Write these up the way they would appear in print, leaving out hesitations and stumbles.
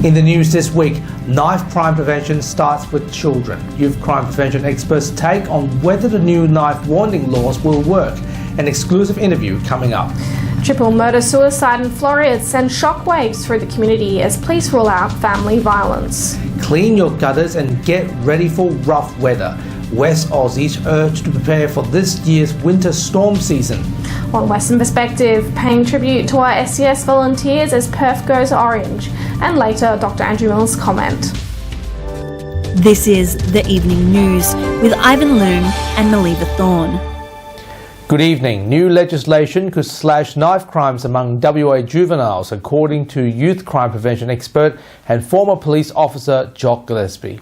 In the news this week, knife crime prevention starts with children. Youth crime prevention experts take on whether the new knife warning laws will work. An exclusive interview coming up. Triple murder suicide in Floreat sends shockwaves through the community as police rule out family violence. Clean your gutters and get ready for rough weather. West Aussies urged to prepare for this year's winter storm season. On Western Perspective, paying tribute to our SCS volunteers as Perth goes orange. And later, Dr. Andrew Mills' comment. This is The Evening News with Ivan Loom and Maliva Thorne. Good evening. New legislation could slash knife crimes among WA juveniles, according to youth crime prevention expert and former police officer Jock Gillespie.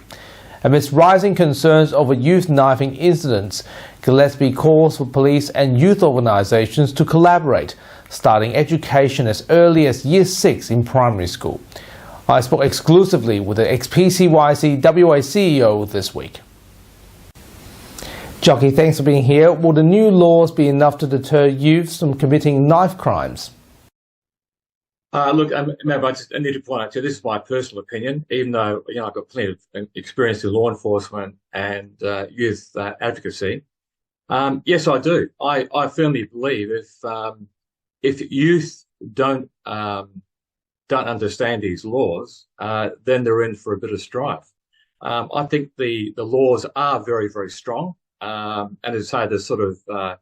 Amidst rising concerns over youth knifing incidents, Gillespie calls for police and youth organisations to collaborate, starting education as early as Year 6 in primary school. I spoke exclusively with the ex-PCYC WA CEO this week. Jockey, thanks for being here. Will the new laws be enough to deter youths from committing knife crimes? Look, I need to point out to you, this is my personal opinion, even though I've got plenty of experience in law enforcement and youth advocacy. Yes, I do. I firmly believe if youth don't understand these laws, then they're in for a bit of strife. I think the laws are very, very strong, and as I say, there's sort of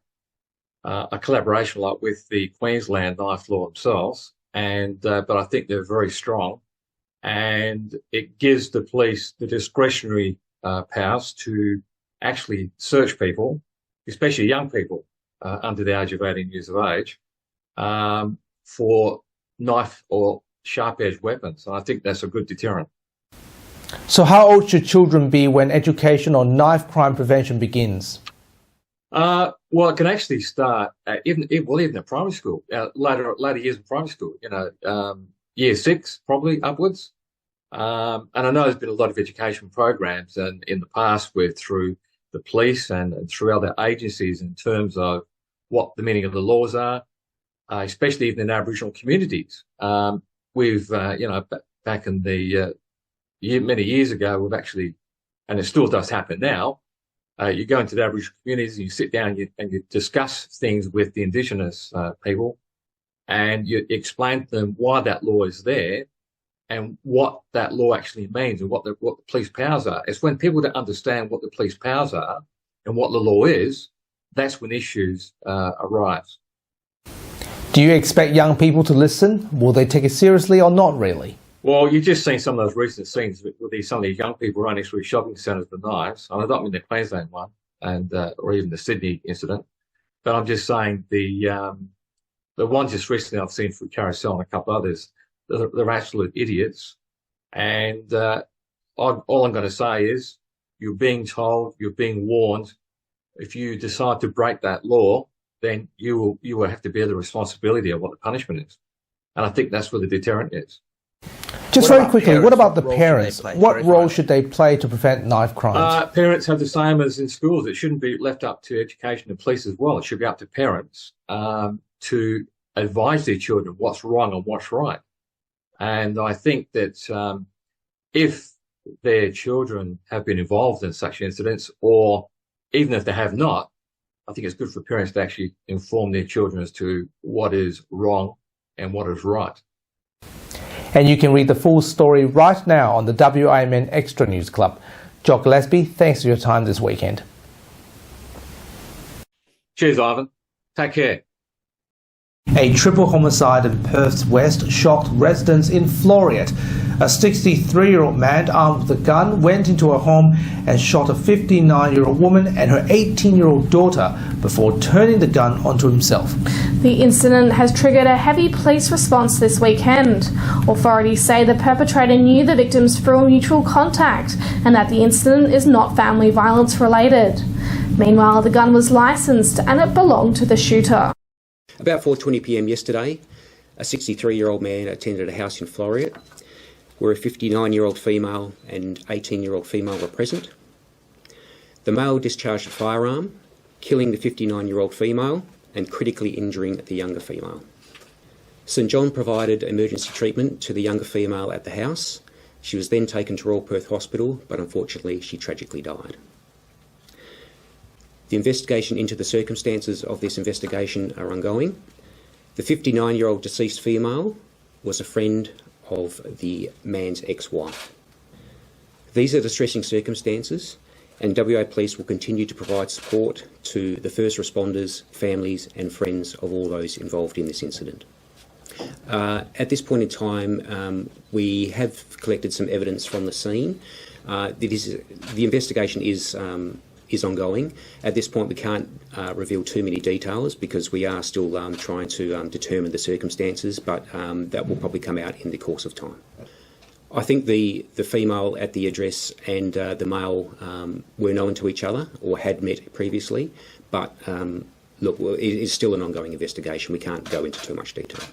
a collaboration like with the Queensland knife law themselves. But I think they're very strong, and it gives the police the discretionary powers to actually search people, especially young people under the age of 18 years of age, for knife or sharp-edged weapons. And I think that's a good deterrent. So how old should children be when education on knife crime prevention begins? Well, it can actually start even at primary school, later years in primary school. Year 6 probably upwards. And I know there's been a lot of education programs, and in the past through the police and through other agencies in terms of what the meaning of the laws are, especially even in Aboriginal communities. We've back in the many years ago, we've actually, and it still does happen now. You go into the Aboriginal communities and you sit down and you discuss things with the Indigenous people, and you explain to them why that law is there and what that law actually means and what the police powers are. It's when people don't understand what the police powers are and what the law is, that's when issues arise. Do you expect young people to listen? Will they take it seriously or not really? Well, you've just seen some of those recent scenes with some of these young people running through shopping centres with knives. And I don't mean the Queensland one, or even the Sydney incident, but I'm just saying the ones just recently I've seen through Carousel and a couple others, they're absolute idiots. And all I'm going to say is, you're being told, you're being warned. If you decide to break that law, then you will have to bear the responsibility of what the punishment is. And I think that's where the deterrent is. Just very quickly, what about the parents? What role should they play to prevent knife crimes? Parents have the same as in schools. It shouldn't be left up to education and police as well. It should be up to parents to advise their children what's wrong and what's right. And I think that if their children have been involved in such incidents, or even if they have not, I think it's good for parents to actually inform their children as to what is wrong and what is right. And you can read the full story right now on the WIMN Extra News Club. Jock Gillespie, thanks for your time this weekend. Cheers, Ivan. Take care. A triple homicide in Perth's west shocked residents in Floreat. A 63-year-old man armed with a gun went into a home and shot a 59-year-old woman and her 18-year-old daughter before turning the gun onto himself. The incident has triggered a heavy police response this weekend. Authorities say the perpetrator knew the victims through a mutual contact and that the incident is not family violence related. Meanwhile, the gun was licensed and it belonged to the shooter. About 4:20 p.m. yesterday, a 63-year-old man attended a house in Floreat where a 59-year-old female and 18-year-old female were present. The male discharged a firearm, killing the 59-year-old female and critically injuring the younger female. St John provided emergency treatment to the younger female at the house. She was then taken to Royal Perth Hospital, but unfortunately she tragically died. The investigation into the circumstances of this investigation are ongoing. The 59-year-old deceased female was a friend of the man's ex-wife. These are distressing circumstances, and WA Police will continue to provide support to the first responders, families and friends of all those involved in this incident. At this point in time, we have collected some evidence from the scene. The investigation is ongoing. At this point, we can't reveal too many details because we are still trying to determine the circumstances, but that will probably come out in the course of time. I think the female at the address and the male were known to each other or had met previously, but look, it is still an ongoing investigation. We can't go into too much detail.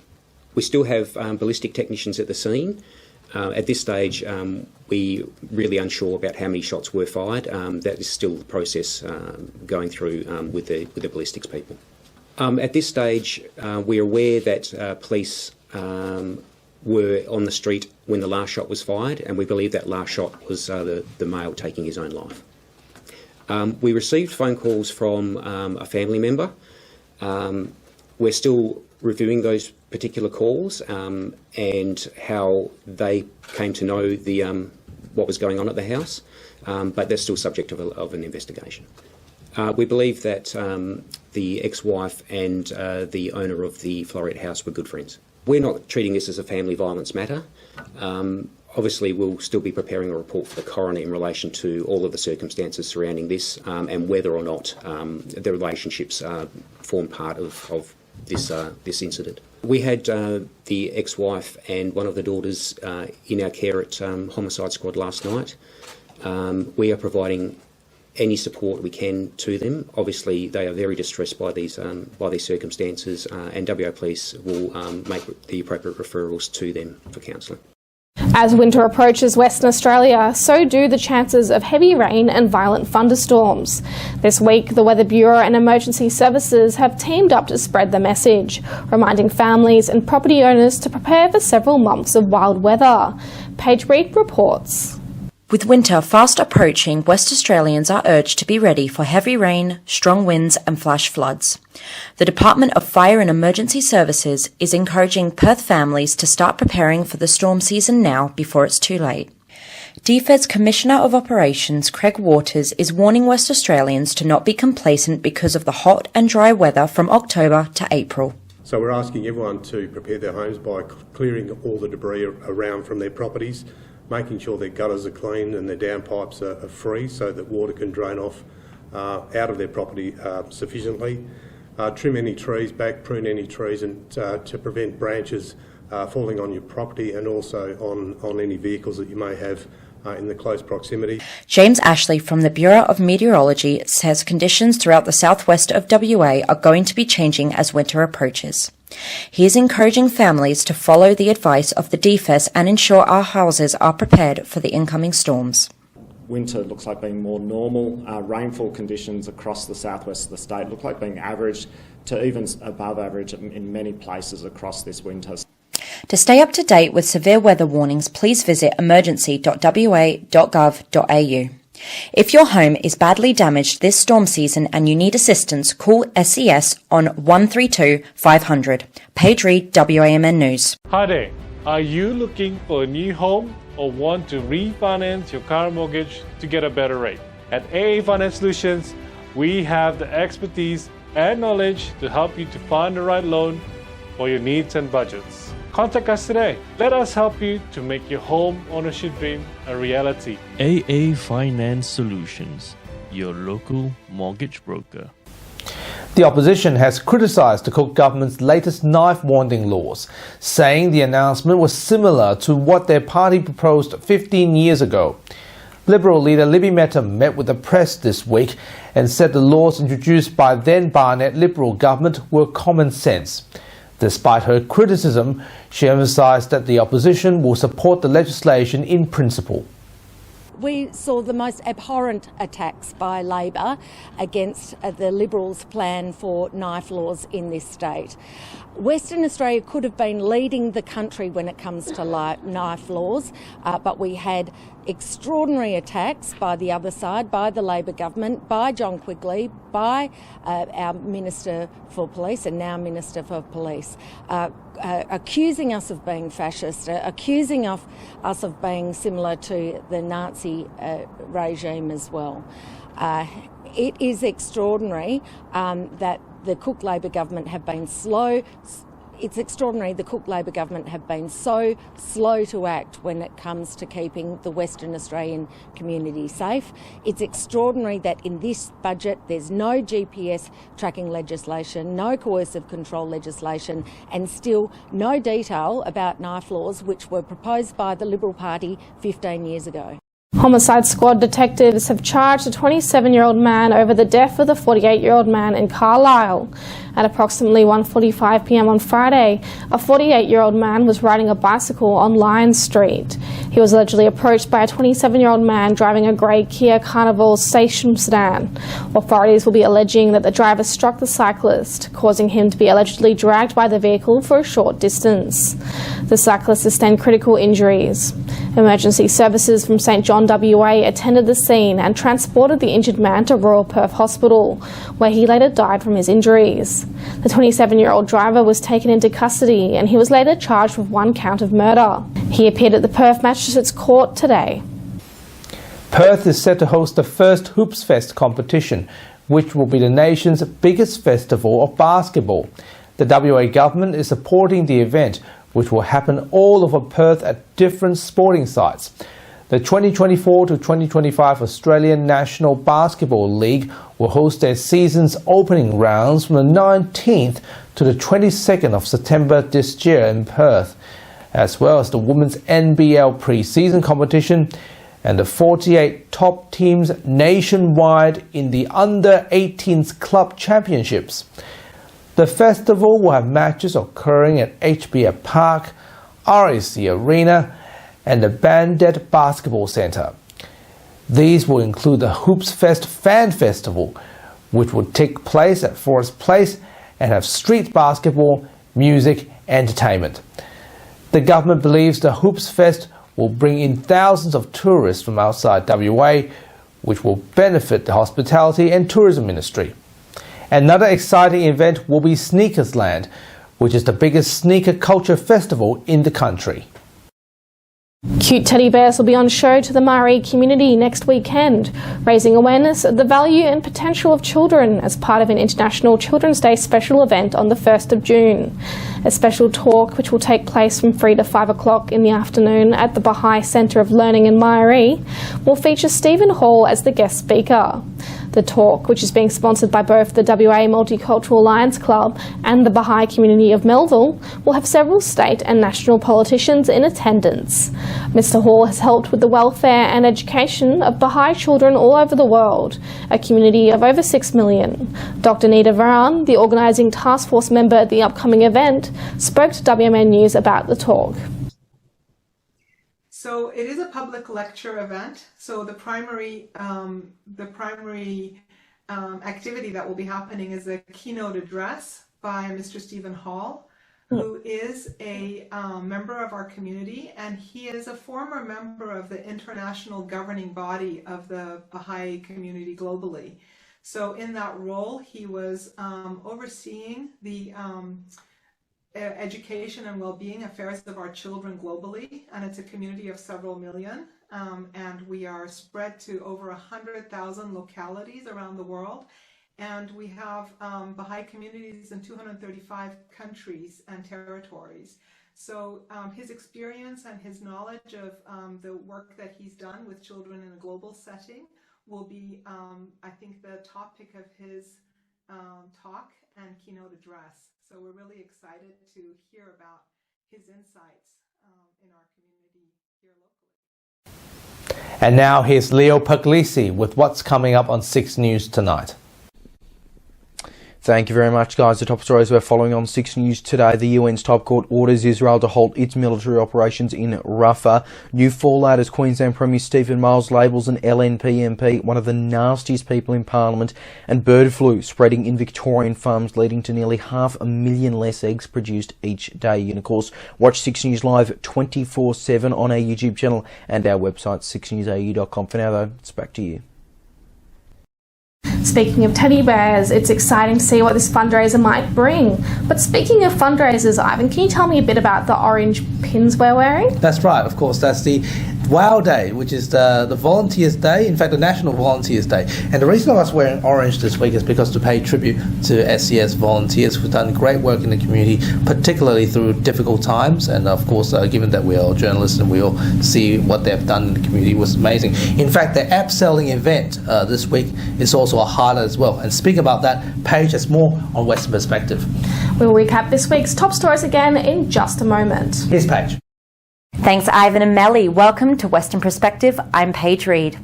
We still have ballistic technicians at the scene. At this stage, we're really unsure about how many shots were fired. That is still the process going through with the ballistics people. At this stage, we're aware that police were on the street when the last shot was fired, and we believe that last shot was the male taking his own life. We received phone calls from a family member. We're still reviewing those particular calls and how they came to know what was going on at the house, but they're still subject of an investigation. We believe that the ex-wife and the owner of the Floreat house were good friends. We're not treating this as a family violence matter. Obviously, we'll still be preparing a report for the coroner in relation to all of the circumstances surrounding this and whether or not the relationships form part of this incident. We had the ex-wife and one of the daughters in our care at Homicide Squad last night. We are providing any support we can to them. Obviously, they are very distressed by these circumstances, and WA Police will make the appropriate referrals to them for counselling. As winter approaches Western Australia, so do the chances of heavy rain and violent thunderstorms. This week, the Weather Bureau and emergency services have teamed up to spread the message, reminding families and property owners to prepare for several months of wild weather. Paige Reid reports. With winter fast approaching, West Australians are urged to be ready for heavy rain, strong winds and flash floods. The Department of Fire and Emergency Services is encouraging Perth families to start preparing for the storm season now before it's too late. DFED's Commissioner of Operations, Craig Waters, is warning West Australians to not be complacent because of the hot and dry weather from October to April. So we're asking everyone to prepare their homes by clearing all the debris around from their properties, making sure their gutters are clean and their downpipes are free so that water can drain off out of their property sufficiently. Trim any trees back, prune any trees, and to prevent branches falling on your property and also on any vehicles that you may have in the close proximity. James Ashley from the Bureau of Meteorology says conditions throughout the southwest of WA are going to be changing as winter approaches. He is encouraging families to follow the advice of the DFES and ensure our houses are prepared for the incoming storms. Winter looks like being more normal. Rainfall conditions across the southwest of the state look like being average to even above average in many places across this winter. To stay up to date with severe weather warnings, please visit emergency.wa.gov.au. If your home is badly damaged this storm season and you need assistance, call SES on 132 500. Paige Reid, WAMN News. Hi there. Are you looking for a new home or want to refinance your car mortgage to get a better rate? At AA Finance Solutions, we have the expertise and knowledge to help you to find the right loan for your needs and budgets. Contact us today. Let us help you to make your home ownership dream a reality. AA Finance Solutions, your local mortgage broker. The opposition has criticised the Cook government's latest knife warning laws, saying the announcement was similar to what their party proposed 15 years ago. Liberal leader Libby Mettam met with the press this week and said the laws introduced by then Barnett Liberal government were common sense. Despite her criticism, she emphasised that the opposition will support the legislation in principle. we saw the most abhorrent attacks by Labor against the Liberals' plan for knife laws in this state. Western Australia could have been leading the country when it comes to knife laws, but we had extraordinary attacks by the other side, by the Labor government, by John Quigley, by our Minister for Police and now Minister for Police, accusing us of being fascist, accusing us of being similar to the Nazi regime as well. It is extraordinary that the Cook Labor government have been slow. It's extraordinary the Cook Labor government have been so slow to act when it comes to keeping the Western Australian community safe. It's extraordinary that in this budget there's no GPS tracking legislation, no coercive control legislation, and still no detail about knife laws which were proposed by the Liberal Party 15 years ago. Homicide squad detectives have charged a 27-year-old man over the death of the 48-year-old man in Carlisle. At approximately 1:45 p.m. on Friday, a 48-year-old man was riding a bicycle on Lyons Street. He was allegedly approached by a 27-year-old man driving a grey Kia Carnival station sedan. Authorities will be alleging that the driver struck the cyclist, causing him to be allegedly dragged by the vehicle for a short distance. The cyclist sustained critical injuries. Emergency services from St John WA attended the scene and transported the injured man to Royal Perth Hospital, where he later died from his injuries. The 27-year-old driver was taken into custody and he was later charged with 1 count of murder. He appeared at the Perth Magistrates Court today. Perth is set to host the first Hoops Fest competition, which will be the nation's biggest festival of basketball. The WA government is supporting the event, which will happen all over Perth at different sporting sites. The 2024 to 2025 Australian National Basketball League will host their season's opening rounds from the 19th to the 22nd of September this year in Perth, as well as the Women's NBL pre-season competition and the 48 top teams nationwide in the Under-18s Club Championships. The festival will have matches occurring at HBF Park, RAC Arena, and the Bandit Basketball Centre. These will include the Hoops Fest Fan Festival, which will take place at Forest Place and have street basketball, music, entertainment. The government believes the Hoops Fest will bring in thousands of tourists from outside WA, which will benefit the hospitality and tourism ministry. Another exciting event will be Sneakers Land, which is the biggest sneaker culture festival in the country. Cute teddy bears will be on show to the Maori community next weekend, raising awareness of the value and potential of children as part of an International Children's Day special event on the 1st of June. A special talk, which will take place from 3 to 5 o'clock in the afternoon at the Baha'i Centre of Learning in Maori, will feature Stephen Hall as the guest speaker. The talk, which is being sponsored by both the WA Multicultural Lions Club and the Baha'i community of Melville, will have several state and national politicians in attendance. Mr. Hall has helped with the welfare and education of Baha'i children all over the world, a community of over 6 million. Dr. Nita Varan, the organising task force member at the upcoming event, spoke to WMN News about the talk. So it is a public lecture event. So the primary activity that will be happening is a keynote address by Mr. Stephen Hall, who is a member of our community, and he is a former member of the international governing body of the Baha'i community globally. So in that role, he was overseeing the education and well-being affairs of our children globally, and it's a community of several million, and we are spread to over 100,000 localities around the world, and we have Baha'i communities in 235 countries and territories. So his experience and his knowledge of the work that he's done with children in a global setting will be, I think, the topic of his talk and keynote address. So we're really excited to hear about his insights in our community here locally. And now here's Leo Puglisi with what's coming up on 6 News tonight. Thank you very much, guys. The top stories we're following on 6 News today. The UN's top court orders Israel to halt its military operations in Rafah. New fallout as Queensland Premier Stephen Miles labels an LNP MP one of the nastiest people in Parliament. And bird flu spreading in Victorian farms, leading to nearly 500,000 less eggs produced each day. You can, of course, watch 6 News live 24/7 on our YouTube channel and our website 6newsau.com. For now, though, it's back to you. Speaking of teddy bears, it's exciting to see what this fundraiser might bring. But speaking of fundraisers, Ivan, can you tell me a bit about the orange pins we're wearing? That's right, of course. That's the WOW Day, which is the Volunteers Day, in fact, the National Volunteers Day. And the reason I was wearing orange this week is because to pay tribute to SES volunteers who've done great work in the community, particularly through difficult times. And of course, given that we are journalists and we all see what they've done in the community, was amazing. In fact, the app selling event this week is also a highlight as well. And speaking about that, Paige has more on Western Perspective. We'll recap this week's top stories again in just a moment. Here's Paige. Thanks, Ivan and Melly. Welcome to Western Perspective. I'm Paige Reid.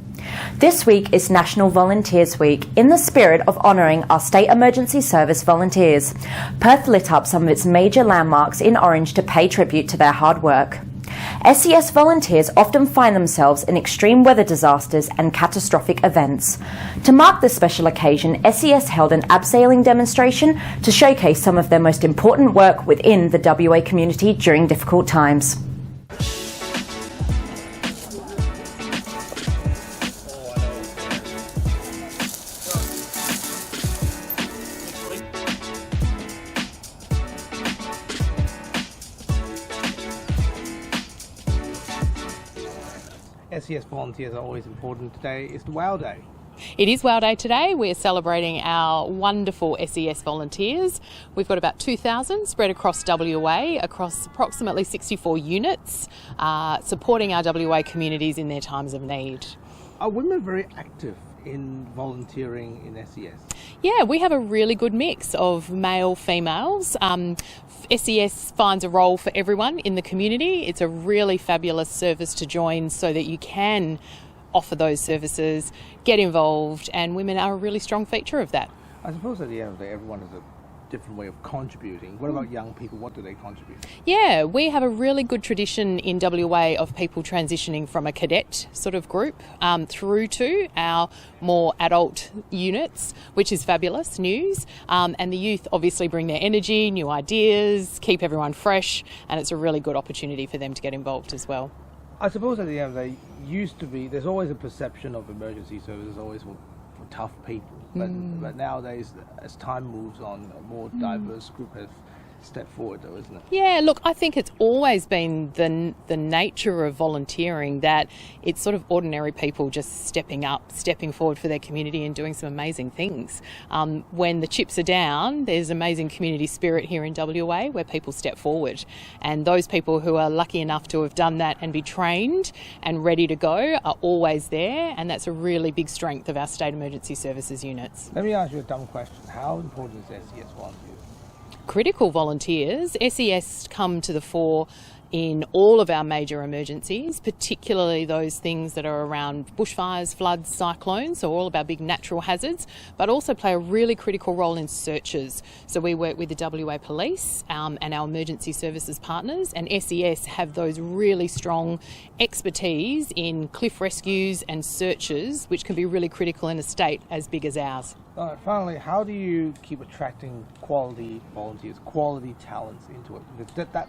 This week is National Volunteers Week in the spirit of honouring our State Emergency Service volunteers. Perth lit up some of its major landmarks in orange to pay tribute to their hard work. SES volunteers often find themselves in extreme weather disasters and catastrophic events. To mark this special occasion, SES held an abseiling demonstration to showcase some of their most important work within the WA community during difficult times. SES volunteers are always important. Today is the WOW Day. It is WOW Day today. We're celebrating our wonderful SES volunteers. We've got about 2,000 spread across WA, across approximately 64 units, supporting our WA communities in their times of need. Are women very active in volunteering in SES? Yeah, we have a really good mix of male, females. SES finds a role for everyone in the community. It's a really fabulous service to join so that you can offer those services, get involved, and women are a really strong feature of that. I suppose at the end of the day, everyone has a different way of contributing. What about young people? What do they contribute? Yeah, we have a really good tradition in WA of people transitioning from a cadet sort of group through to our more adult units, which is fabulous news. And the youth obviously bring their energy, new ideas, keep everyone fresh, and it's a really good opportunity for them to get involved as well. I suppose at the end of the day, there's always a perception of emergency services always for tough people. But nowadays, as time moves on, a more diverse group has stepped forward, though, isn't it? Yeah, look, I think it's always been the nature of volunteering that it's sort of ordinary people just stepping up, stepping forward for their community and doing some amazing things. When the chips are down, there's amazing community spirit here in WA where people step forward. And those people who are lucky enough to have done that and be trained and ready to go are always there. And that's a really big strength of our State Emergency Services units. Let me ask you a dumb question. How important is SES volunteers? Critical volunteers. SES come to the fore in all of our major emergencies, particularly those things that are around bushfires, floods, cyclones, so all of our big natural hazards, but also play a really critical role in searches. So we work with the WA Police and our emergency services partners, and SES have those really strong expertise in cliff rescues and searches, which can be really critical in a state as big as ours. Finally, how do you keep attracting quality volunteers, quality talents into it?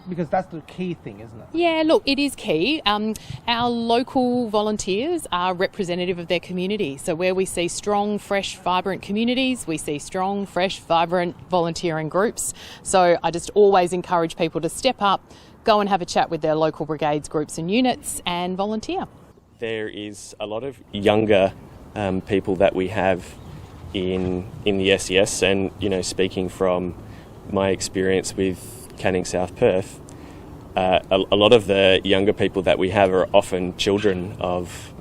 Because that's the key thing, isn't it? Yeah, look, it is key. Our local volunteers are representative of their community. So where we see strong, fresh, vibrant communities, we see strong, fresh, vibrant volunteering groups. So I just always encourage people to step up, go and have a chat with their local brigades, groups and units and volunteer. There is a lot of younger people that we have in the SES, and speaking from my experience with Canning South Perth, a lot of the younger people that we have are often children of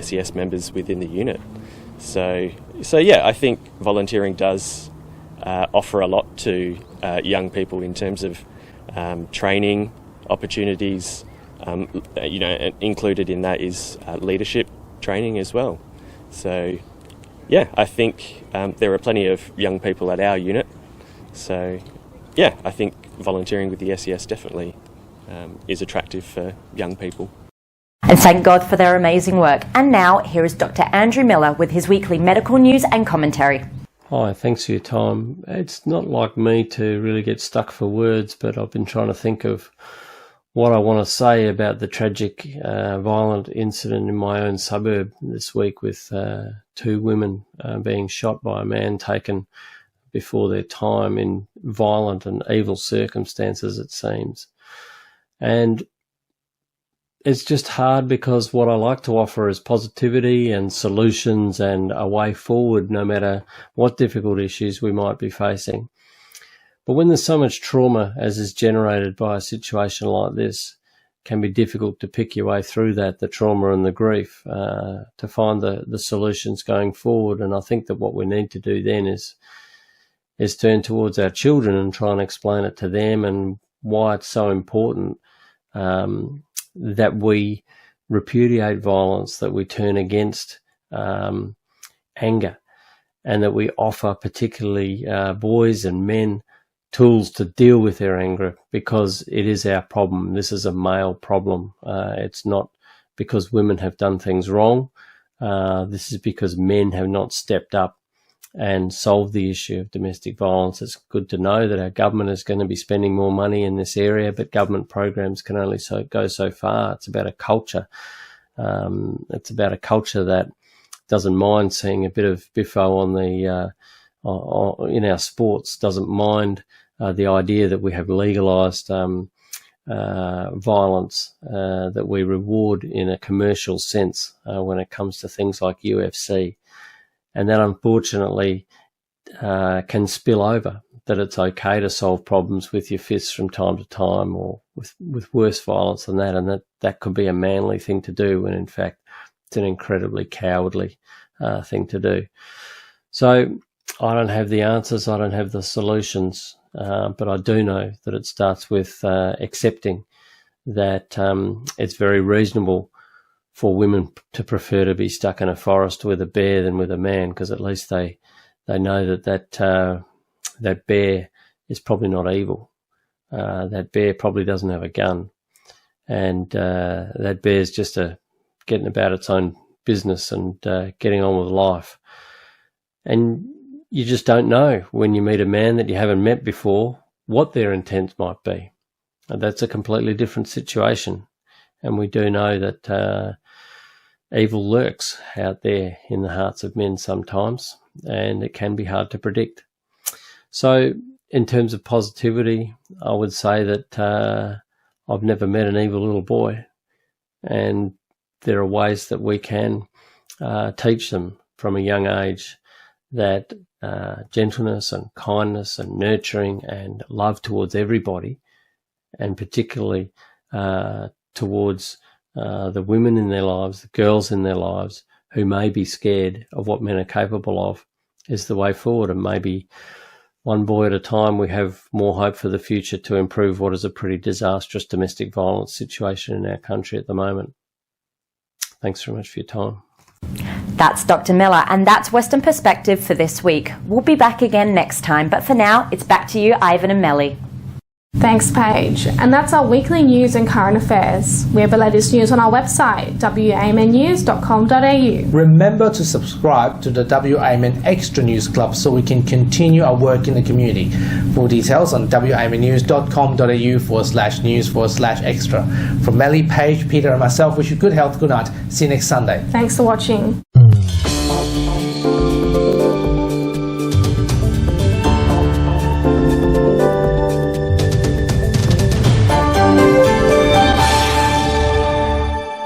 SES members within the unit. So yeah, I think volunteering does offer a lot to young people in terms of training opportunities. Included in that is leadership training as well. So yeah, I think there are plenty of young people at our unit. So, yeah, I think volunteering with the SES definitely is attractive for young people. And thank God for their amazing work. And now, here is Dr. Andrew Miller with his weekly medical news and commentary. Hi, thanks for your time. It's not like me to really get stuck for words, but I've been trying to think of what I want to say about the tragic violent incident in my own suburb this week with 2 women being shot by a man taken before their time in violent and evil circumstances, it seems. And it's just hard because what I like to offer is positivity and solutions and a way forward no matter what difficult issues we might be facing. But when there's so much trauma as is generated by a situation like this, it can be difficult to pick your way through that, the trauma and the grief, to find the solutions going forward. And I think that what we need to do then is turn towards our children and try and explain it to them and why it's so important that we repudiate violence, that we turn against anger, and that we offer particularly boys and men tools to deal with their anger, because it is our problem. This is a male problem. It's not because women have done things wrong. This is because men have not stepped up and solved the issue of domestic violence. It's good to know that our government is going to be spending more money in this area, but government programs can only go so far. It's about a culture. It's about a culture that doesn't mind seeing a bit of biffo on the in our sports, doesn't mind the idea that we have legalised violence that we reward in a commercial sense when it comes to things like UFC. And that unfortunately can spill over, that it's okay to solve problems with your fists from time to time, or with worse violence than that, and that could be a manly thing to do when in fact it's an incredibly cowardly thing to do. So I don't have the answers, I don't have the solutions, but I do know that it starts with accepting that it's very reasonable for women to prefer to be stuck in a forest with a bear than with a man, because at least they know that bear is probably not evil. That bear probably doesn't have a gun, and that bear's just getting about its own business and getting on with life. And you just don't know when you meet a man that you haven't met before what their intent might be. And that's a completely different situation. And we do know that evil lurks out there in the hearts of men sometimes, and it can be hard to predict. So in terms of positivity, I would say that I've never met an evil little boy, and there are ways that we can teach them from a young age that gentleness and kindness and nurturing and love towards everybody, and particularly towards the women in their lives, the girls in their lives who may be scared of what men are capable of, is the way forward. And maybe one boy at a time, we have more hope for the future to improve what is a pretty disastrous domestic violence situation in our country at the moment. Thanks very much for your time. That's Dr. Miller, and that's Western Perspective for this week. We'll be back again next time, but for now, it's back to you, Ivan and Melly. Thanks, Paige. And that's our weekly news and current affairs. We have the latest news on our website, wamnnews.com.au. Remember to subscribe to the WAMN Extra News Club so we can continue our work in the community. Full details on wamnnews.com.au/news/extra. From Melly, Paige, Peter and myself, wish you good health, good night. See you next Sunday. Thanks for watching.